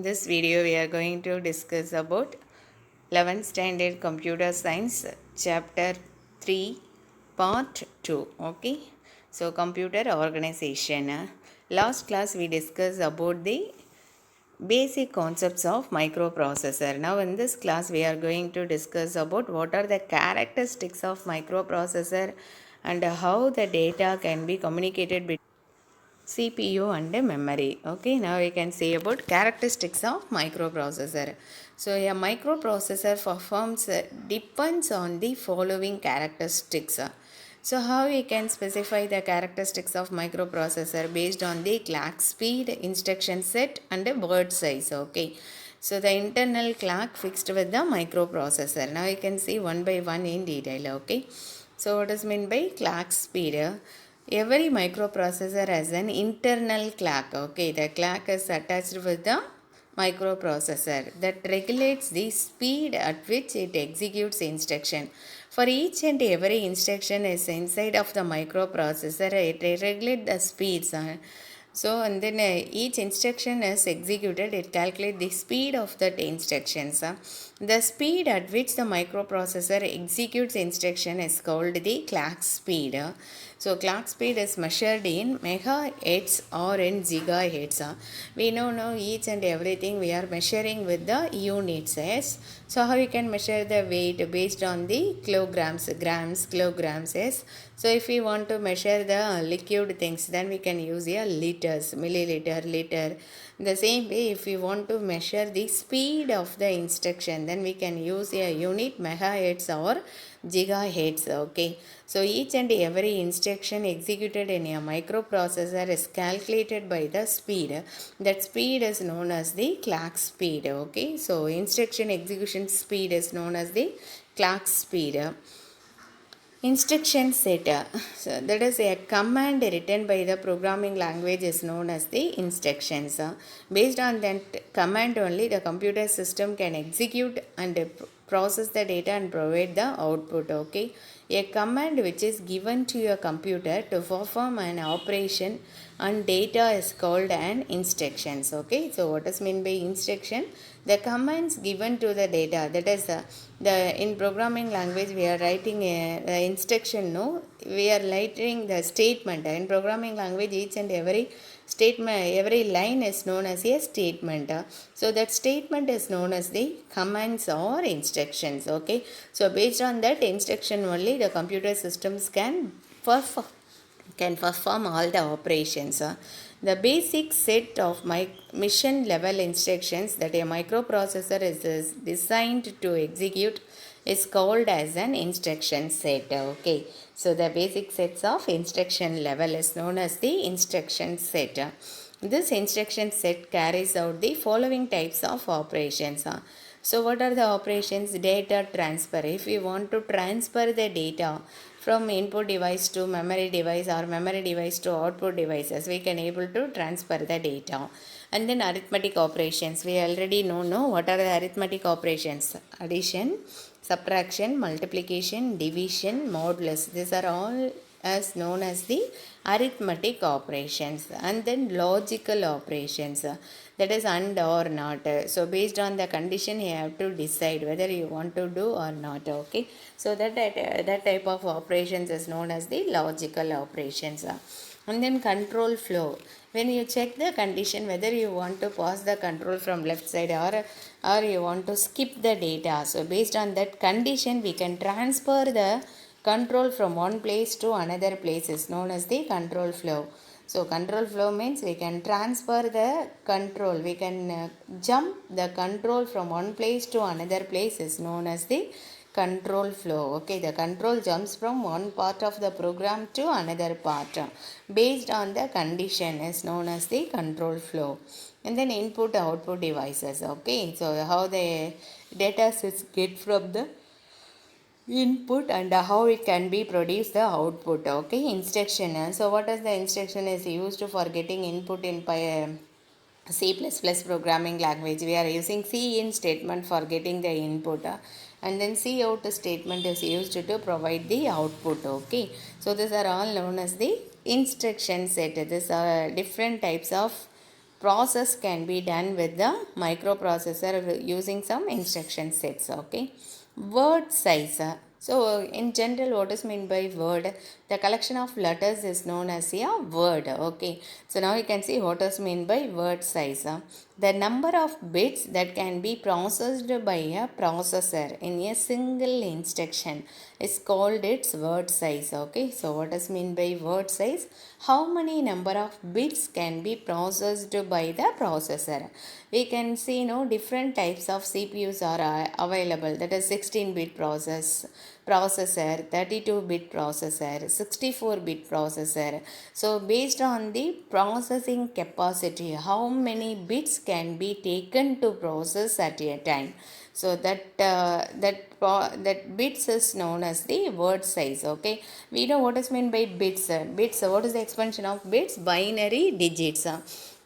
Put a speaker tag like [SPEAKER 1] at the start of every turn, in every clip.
[SPEAKER 1] this video we are going to discuss about 11th standard computer science chapter 3 part 2. Okay, so computer organization. Last class we discussed about the basic concepts of microprocessor. Now in this class we are going to discuss about what are the characteristics of microprocessor and how the data can be communicated between CPU and memory. Okay, now we can say about characteristics of microprocessor. So a microprocessor performs depends on the following characteristics. So how we can specify the characteristics of microprocessor based on the clock speed, instruction set and word size. Okay, so the internal clock fixed with the microprocessor. Now you can see one by one in detail. Okay, so what is meant by clock speed? Every microprocessor has an internal clock. Okay, the clock is attached with the microprocessor that regulates the speed at which it executes instruction. For each and every instruction is inside of the microprocessor, it regulates the speeds. So and then each instruction is executed, it calculates the speed of that instructions. The speed at which the microprocessor executes instruction is called the clock speed. So clock speed is measured in megahertz or in gigahertz. We know now each and everything we are measuring with the units. Yes. So how we can measure the weight based on the kilograms, grams, kilograms. Yes. So if we want to measure the liquid things, then we can use a liters, milliliter, liter. The same way, if we want to measure the speed of the instruction, then we can use a unit megahertz or gigahertz. Okay, so each and every instruction executed in a microprocessor is calculated by the speed. That speed is known as the clock speed. Okay, so instruction execution speed is known as the clock speed. Instruction set. So that is a command written by the programming language is known as the instructions. Based on that command only, the computer system can execute and process the data and provide the output. Okay, a command which is given to your computer to perform an operation and data is called an instructions. Okay, so what is meant by instruction? The commands given to the data, that is the in programming language we are writing a instruction. No, we are writing the statement. In programming language, each and every statement, every line is known as a statement. So that statement is known as the commands or instructions. Okay, so based on that instruction only, the computer systems can perform all the operations. The basic set of mission level instructions that a microprocessor is designed to execute is called as an instruction set. Okay, so the basic sets of instruction level is known as the instruction set. This instruction set carries out the following types of operations. So what are the operations? Data transfer. If we want to transfer the data from input device to memory device or memory device to output devices, we can able to transfer the data. And then arithmetic operations. We already know what are the arithmetic operations? Addition, subtraction, multiplication, division, modulus. These are all as known as the arithmetic operations. And then logical operations, that is and or not. So based on the condition you have to decide whether you want to do or not. Okay, so that type of operations is known as the logical operations. And then control flow. When you check the condition whether you want to pass the control from left side or you want to skip the data, so based on that condition we can transfer the control from one place to another place is known as the control flow. So control flow means we can transfer the control, we can jump the control from one place to another place is known as the control flow. Okay, the control jumps from one part of the program to another part based on the condition is known as the control flow. And then input output devices. Okay, so how the data sets get from the input and how it can be produced the output. Okay, instruction. So what is the instruction is used for getting input in C++ programming language? We are using cin statement for getting the input, and then cout statement is used to provide the output. Okay, so these are all known as the instruction set. These are different types of process can be done with the microprocessor using some instruction sets. Okay, word size. So in general, what is meant by word? The collection of letters is known as a word. Okay, so now you can see what is meant by word size. The number of bits that can be processed by a processor in a single instruction is called its word size. Okay, so what is meant by word size? How many number of bits can be processed by the processor? We can see different types of CPUs are available, that is 16-bit processor, 32-bit processor, 64-bit processor. So based on the processing capacity, how many bits can be taken to process at a time? So that bits is known as the word size. Okay, we know what is meant by bits. Bits, what is the expansion of bits? Binary digits.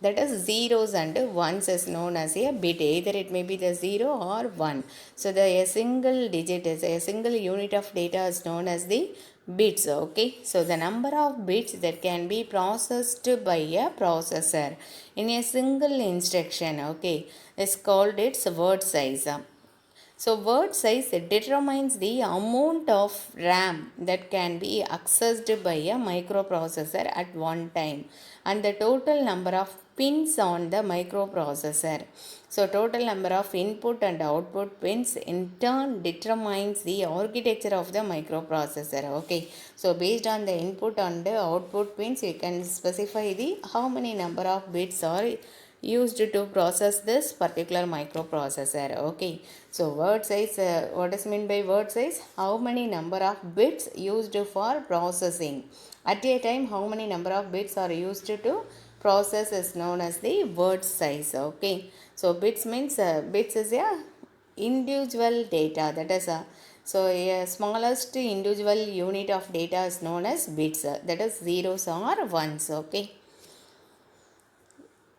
[SPEAKER 1] That is zeros and ones is known as a bit. Either it may be the 0 or 1. So the a single digit is a single unit of data is known as the bits. Okay, so the number of bits that can be processed by a processor in a single instruction, okay, is called its word size. So word size determines the amount of RAM that can be accessed by a microprocessor at one time and the total number of pins on the microprocessor. So total number of input and output pins in turn determines the architecture of the microprocessor. Okay, so based on the input and the output pins, you can specify the how many number of bits are used to process this particular microprocessor. Okay, so word size, what is meant by word size? How many number of bits used for processing at a time? How many number of bits are used to process is known as the word size. Okay, so bits means bits is a individual data, that is a so a smallest individual unit of data is known as bits, that is zeros or ones. Okay,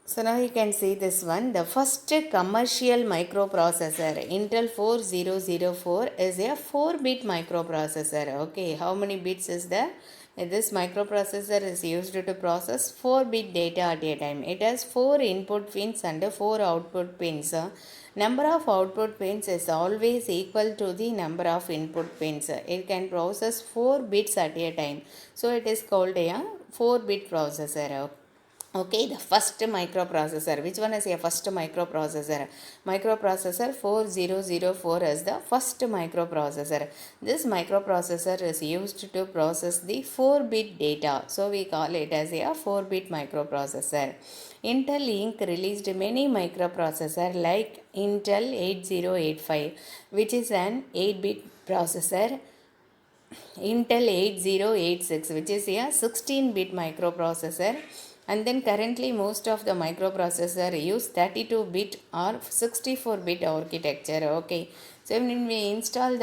[SPEAKER 1] so now you can see this one. The first commercial microprocessor, Intel 4004, is a 4-bit microprocessor. Okay, how many bits is there? This microprocessor is used to process 4-bit data at a time. It has 4 input pins and 4 output pins. Number of output pins is always equal to the number of input pins. It can process 4 bits at a time. So it is called a 4-bit processor. Okay, the first microprocessor. Which one is a first microprocessor? Microprocessor 4004 is the first microprocessor. This microprocessor is used to process the 4-bit data. So we call it as a 4-bit microprocessor. Intel Inc. released many microprocessors like Intel 8085, which is an 8-bit processor, Intel 8086, which is a 16-bit microprocessor, and then currently most of the microprocessor use 32-bit or 64-bit architecture. Okay, so when we install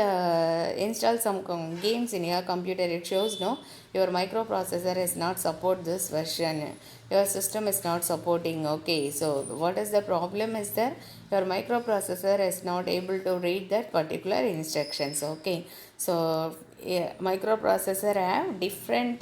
[SPEAKER 1] some games in your computer, it shows no your microprocessor is not support this version, your system is not supporting. Okay, so what is the problem is that your microprocessor is not able to read that particular instructions. Okay, so yeah, microprocessor have different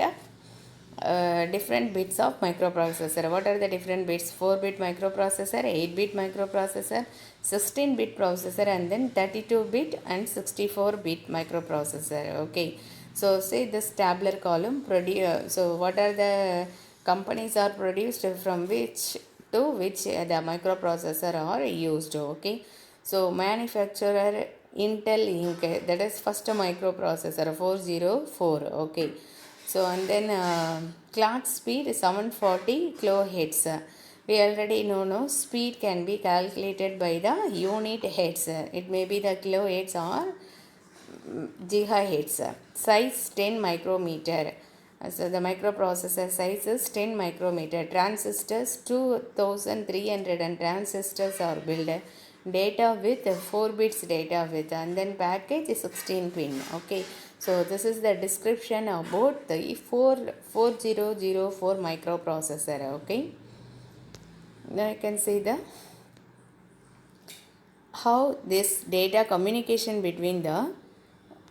[SPEAKER 1] bits of microprocessor. What are the different bits? 4-bit microprocessor, 8-bit microprocessor, 16-bit processor, and then 32-bit and 64-bit microprocessor. Okay, so say this tabular column so what are the companies are produced from which to which the microprocessor are used. Okay, so manufacturer Intel Inc., that is first microprocessor 404. Okay, so and then clock speed is 740 kilohertz. We already know no speed can be calculated by the unit hertz. It may be the kilohertz or gigahertz. Size 10 micrometer. So the microprocessor size is 10 micrometer. Transistors 2300 and transistors are built. Data with 4 bits data with, and then package is 16 pin. Okay, so this is the description about the 4004 microprocessor. Okay, now you can see the how this data communication between the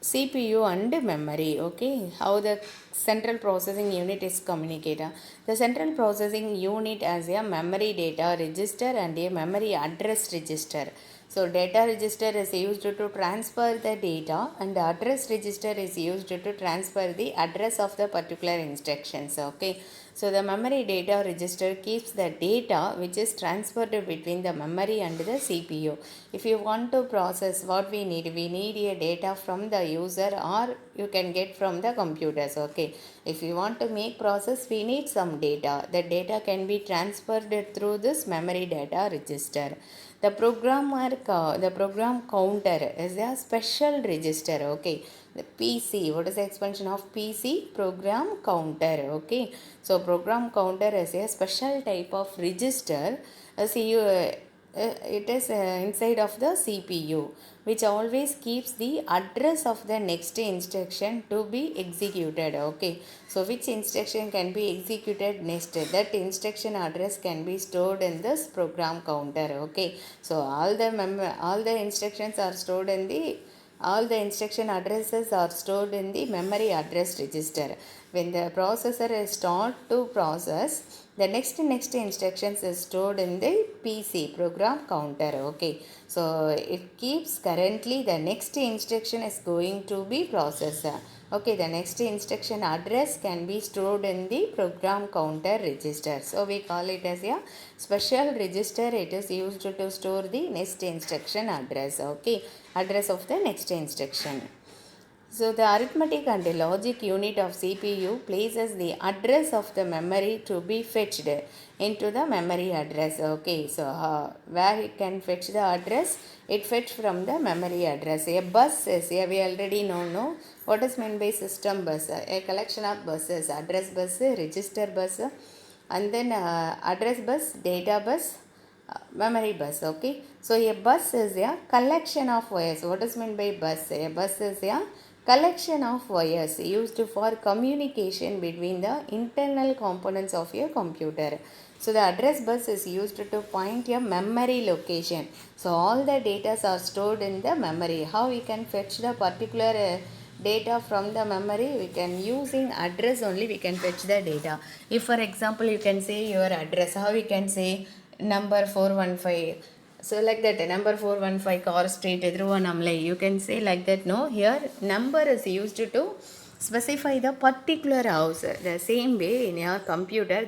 [SPEAKER 1] CPU and memory. Okay, how the central processing unit is communicated. The central processing unit has a memory data register and a memory address register. So data register is used to transfer the data and the address register is used to transfer the address of the particular instructions. Okay, so the memory data register keeps the data which is transferred between the memory and the CPU. If you want to process, what we need a data from the user or you can get from the computers. Okay, if you want to make process, we need some data. The data can be transferred through this memory data register. The the program counter is a special register. Okay, the PC, what is the expansion of PC? Program counter. Okay, so program counter is a special type of register. See you it is inside of the CPU, which always keeps the address of the next instruction to be executed. Okay, so which instruction can be executed next, that instruction address can be stored in this program counter. Okay, so all the instructions are stored in the all the instruction addresses are stored in the memory address register. When the processor is start to process, the next instructions is stored in the PC program counter. Okay, so it keeps currently the next instruction is going to be processed. Okay, the next instruction address can be stored in the program counter register. So we call it as a special register. It is used to store the next instruction address. Okay, address of the next instruction. So the arithmetic and the logic unit of CPU places the address of the memory to be fetched into the memory address. Okay, so where it can fetch the address? It fetch from the memory address. A bus is, we already know, no? What is meant by system bus? A collection of buses, address bus, register bus, and then address bus, data bus, memory bus. Okay, so a bus is a collection of wires. What is meant by bus? A bus is a collection of wires used for communication between the internal components of your computer. So the address bus is used to point a memory location. So all the data are stored in the memory. How we can fetch the particular data from the memory? We can using address only, we can fetch the data. If for example you can say your address, how we can say number 415. So like that, number 415 Car Street, Edruvanamlai, you can say like that. No, here number is used to specify the particular house. The same way in your computer,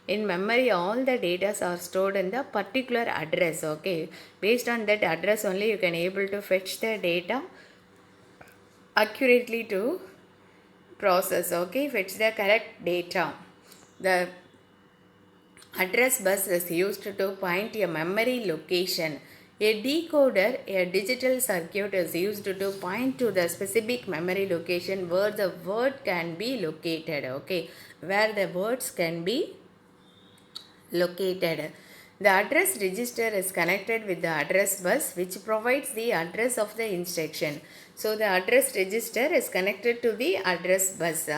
[SPEAKER 1] in memory all the data are stored in the particular address. Okay, based on that address only you can able to fetch the data accurately to process. Okay, fetch the correct data. The address bus is used to point a memory location. A decoder, a digital circuit, is used to point to the specific memory location where the word can be located. Okay, where the words can be located. The address register is connected with the address bus, which provides the address of the instruction. So the address register is connected to the address bus.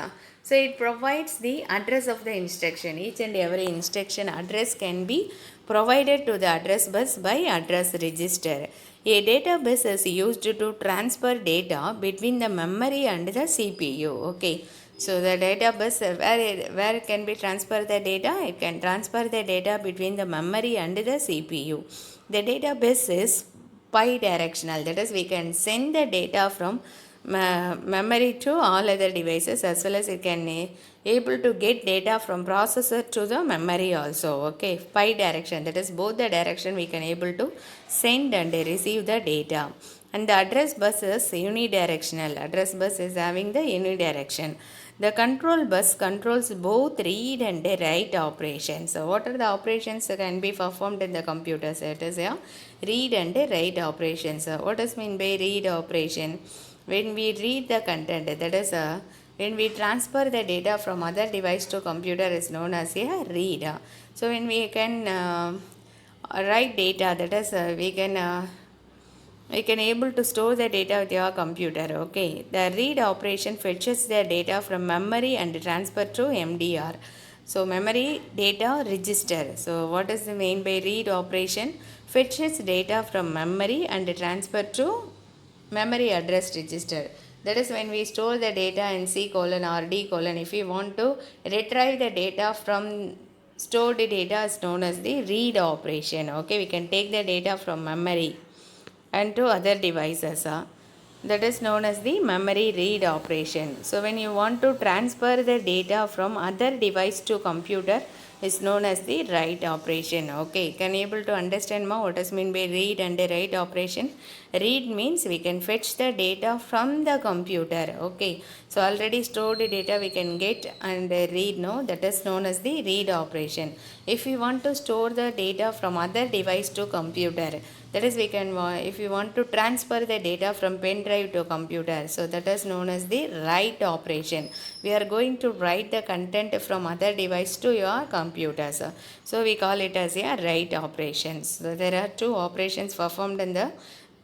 [SPEAKER 1] So it provides the address of the instruction. Each and every instruction address can be provided to the address bus by address register. A data bus is used to transfer data between the memory and the CPU. Okay, so the data bus, where it can be transfer the data? It can transfer the data between the memory and the CPU. The data bus is bidirectional. That is, we can send the data from memory to all other devices, as well as it can able to get data from processor to the memory also. Okay, bidirection. That is, both the direction we can able to send and receive the data. And the address bus is unidirectional. Address bus is having the unidirection. The control bus controls both read and write operations. So what are the operations that can be performed in the computer? So it is a read and write operations. So what does mean by read operation? When we read the content, that is when we transfer the data from other device to computer, is known as a read. So when we can write data, that is we can able to store the data with your computer. Okay, the read operation fetches the data from memory and transfer to MDR. So memory data register. So what is the mean by read operation? Fetches data from memory and transfer to memory address register. That is when we store the data in C colon or D colon. If we want to retrieve the data from stored data is known as the read operation. Okay, we can take the data from memory and to other devices. That is known as the memory read operation. So when you want to transfer the data from other device to computer is known as the write operation. Okay, can you able to understand more what does mean by read and the write operation? Read means we can fetch the data from the computer. Okay, so already stored data we can get and read, no, that is known as the read operation. If we want to store the data from other device to computer, that is we can if you want to transfer the data from pen drive to computer, so that is known as the write operation. We are going to write the content from other device to your computers, so we call it as a write operations. So there are two operations performed in the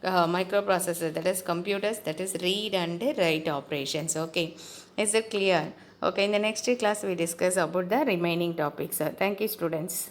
[SPEAKER 1] microprocessor, that is computers, that is read and write operations. Okay, is it clear? Okay, in the next class we discuss about the remaining topics. Thank you, students.